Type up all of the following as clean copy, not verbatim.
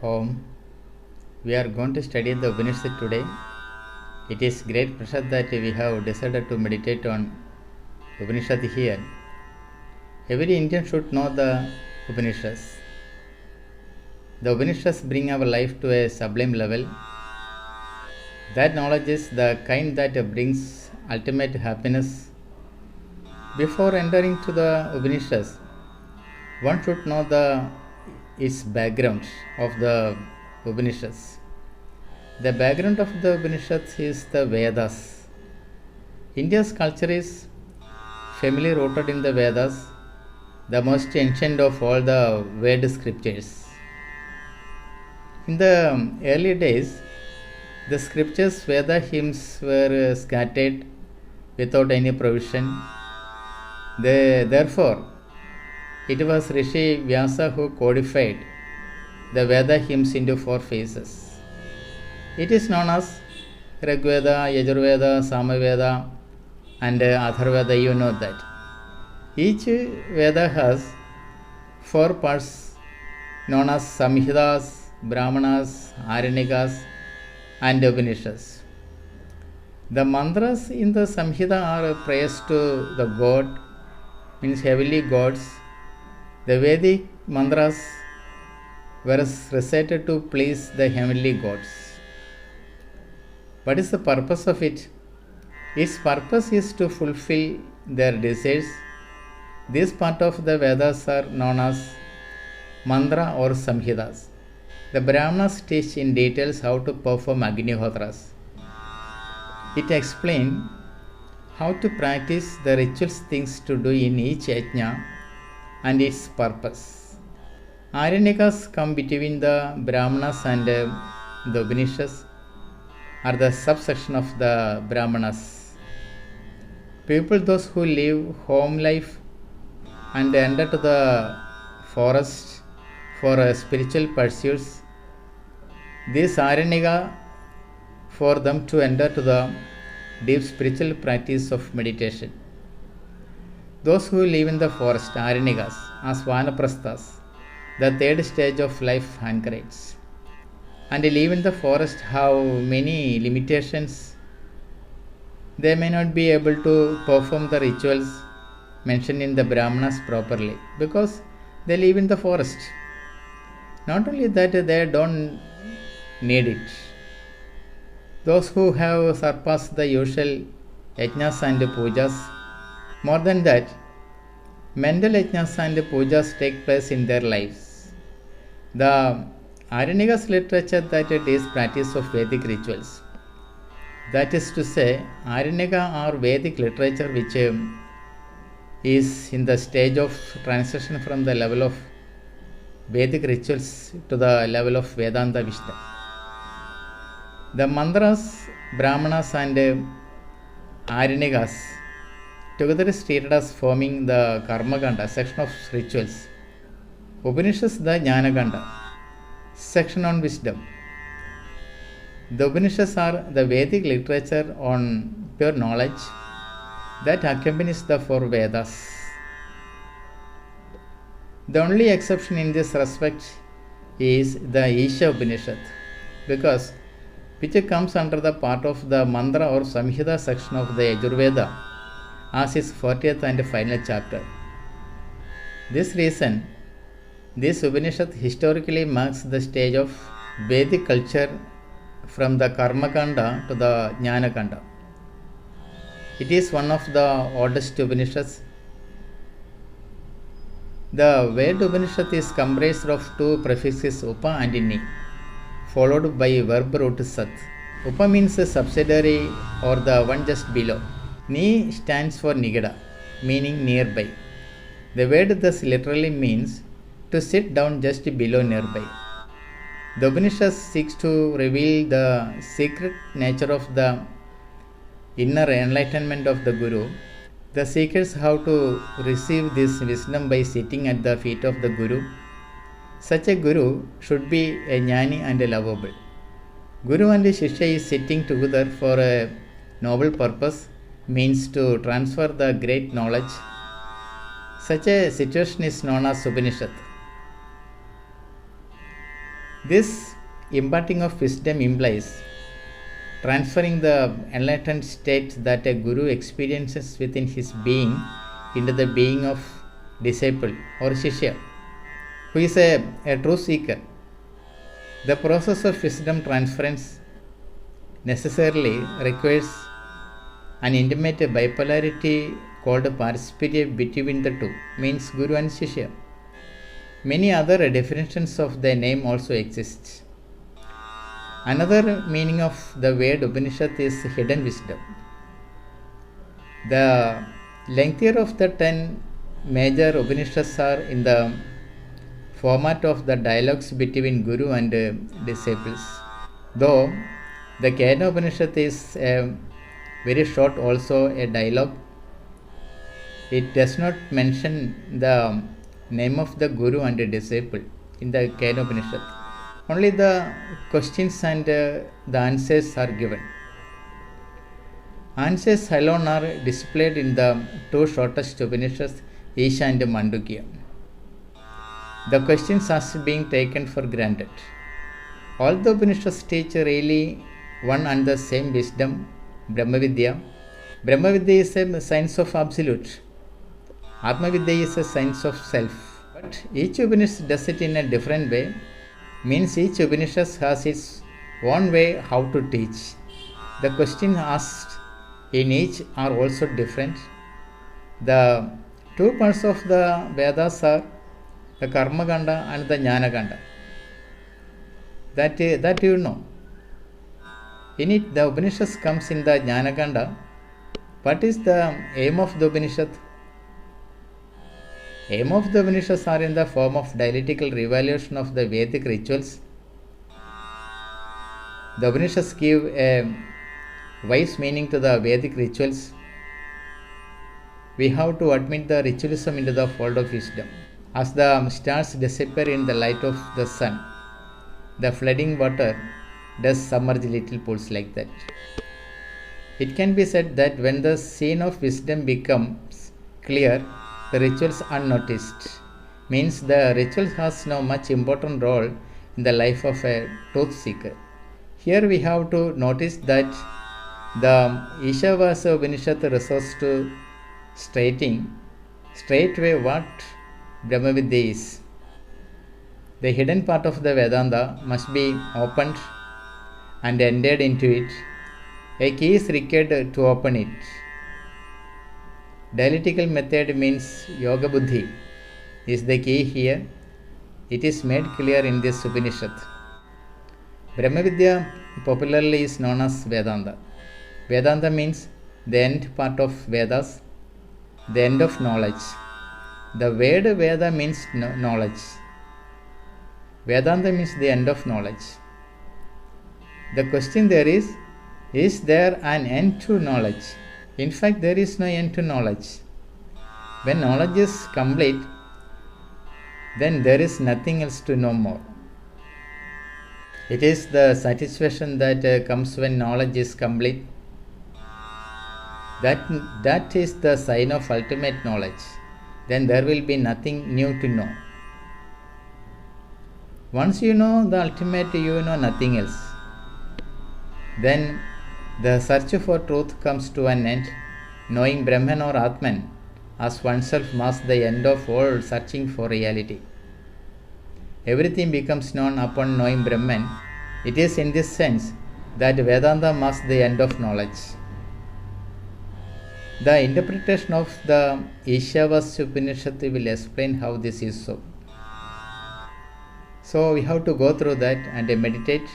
Om. We are going to study the Upanishad today. It is great pleasure that we have decided to meditate on Upanishad here. Every Indian should know the Upanishads. The Upanishads bring our life to a sublime level. That knowledge is the kind that brings ultimate happiness. Before entering to the Upanishads, one should know its background of the Upanishads. The background of the Upanishads is the Vedas. India's culture is firmly rooted in the Vedas, the most ancient of all the Vedic scriptures. In the early days, the scriptures, Veda hymns were scattered without any provision. Therefore, it was Rishi Vyasa who codified the Veda hymns into 4 phases. It is known as Rigveda, Yajurveda, Samaveda, and Atharvaveda. You know that. Each Veda has 4 parts known as Samhitas, Brahmanas, Aranyakas, and Upanishads. The mantras in the Samhita are prayers to the god, means heavenly gods. The Vedic mantras were recited to please the heavenly gods. What is the purpose of it? Its purpose is to fulfill their desires. This part of the Vedas are known as mantra or samhitas. The Brahmanas teach in details how to perform Agnihotras. It explains how to practice the rituals things to do in each yajna and its purpose. Aranyakas come between the Brahmanas and the Upanishads are the subsection of the Brahmanas. People, those who live home life and enter to the forest for spiritual pursuits, this Aranyaka for them to enter to the deep spiritual practice of meditation. Those who live in the forest, Aranyakas, as Vanaprasthas, the 3rd stage of life anchorage, and live in the forest have many limitations. They may not be able to perform the rituals mentioned in the Brahmanas properly because they live in the forest. Not only that, they don't need it. Those who have surpassed the usual yajnas and pujas, more than that, mental yajnas and pujas take place in their lives. The Aranyakas literature that it is practice of Vedic rituals. That is to say, Aranyaka or Vedic literature which is in the stage of transition from the level of Vedic rituals to the level of Vedanta wisdom. The mantras, Brahmanas and Aranyakas together is treated as forming the Karmakanda, section of rituals. Upanishads, the Jnanakanda, section on wisdom. The Upanishads are the Vedic literature on pure knowledge that accompanies the 4 Vedas. The only exception in this respect is the Isha Upanishad, because which comes under the part of the mantra or samhita section of the Yajurveda as its 40th and final chapter. This reason, this Upanishad historically marks the stage of Vedic culture from the Karmakanda to the Jnanakanda. It is one of the oldest Upanishads. The word Upanishad is comprised of 2 prefixes Upa and Ni, followed by verb root Sat. Upa means a subsidiary or the one just below. Ni stands for Nigada, meaning nearby. The word thus literally means to sit down just below nearby. The Upanishad seeks to reveal the secret nature of the inner enlightenment of the Guru. The seekers have to receive this wisdom by sitting at the feet of the Guru. Such a Guru should be a Jnani and a lovable. Guru and Shishya is sitting together for a noble purpose, means to transfer the great knowledge. Such a situation is known as Upanishad. This imparting of wisdom implies transferring the enlightened state that a guru experiences within his being into the being of disciple or shishya, who is a true seeker. The process of wisdom transference necessarily requires an intimate bipolarity called participation between the two, means guru and shishya. Many other definitions of the name also exist. Another meaning of the word Upanishad is hidden wisdom. The lengthier of the 10 major Upanishads are in the format of the dialogues between Guru and disciples. Though the Kena Upanishad is very short, also a dialogue, it does not mention the name of the Guru and the disciple in the Kena Upanishad. Only the questions and the answers are given. Answers alone are displayed in the two shortest Upanishads, Isha and Mandukya. The questions are being taken for granted. All the Upanishads teach really one and the same wisdom, Brahmavidya. Brahmavidya is a science of absolute. Atmavidya is a science of self. But each Upanishad does it in a different way. Means each Upanishad has its own way how to teach. The questions asked in each are also different. The two parts of the Vedas are the Karma Kanda and the Jnana Kanda. That you know. In it, the Upanishad comes in the Jnana Kanda. What is the aim of the Upanishad? Aim of the Upanishads are in the form of dialectical revaluation of the Vedic rituals. The Upanishads give a wise meaning to the Vedic rituals. We have to admit the ritualism into the fold of wisdom. As the stars disappear in the light of the sun, the flooding water does submerge little pools like that. It can be said that when the scene of wisdom becomes clear, the rituals unnoticed. Means the ritual has no much important role in the life of a truth seeker. Here we have to notice that the Ishavasa Upanishad resorts to stating straightway what Brahmavidya is. The hidden part of the Vedanta must be opened and entered into it. A key is required to open it. Dialectical method means Yoga Buddhi is the key here. It is made clear in this Upanishad. Brahmavidya popularly is known as Vedanta. Vedanta means the end part of Vedas, the end of knowledge. The word Veda means knowledge. Vedanta means the end of knowledge. The question there is there an end to knowledge? In fact, there is no end to knowledge. When knowledge is complete, then there is nothing else to know more. It is the satisfaction that comes when knowledge is complete. That is the sign of ultimate knowledge. Then there will be nothing new to know. Once you know the ultimate, you know nothing else. Then the search for truth comes to an end. Knowing Brahman or Atman as oneself marks the end of all searching for reality. Everything becomes known upon knowing Brahman. It is in this sense that Vedanta marks the end of knowledge. The interpretation of the Ishavasya Upanishad will explain how this is so. So we have to go through that and meditate,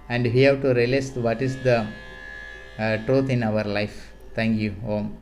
and we have to realize what is the truth in our life. Thank you. Om.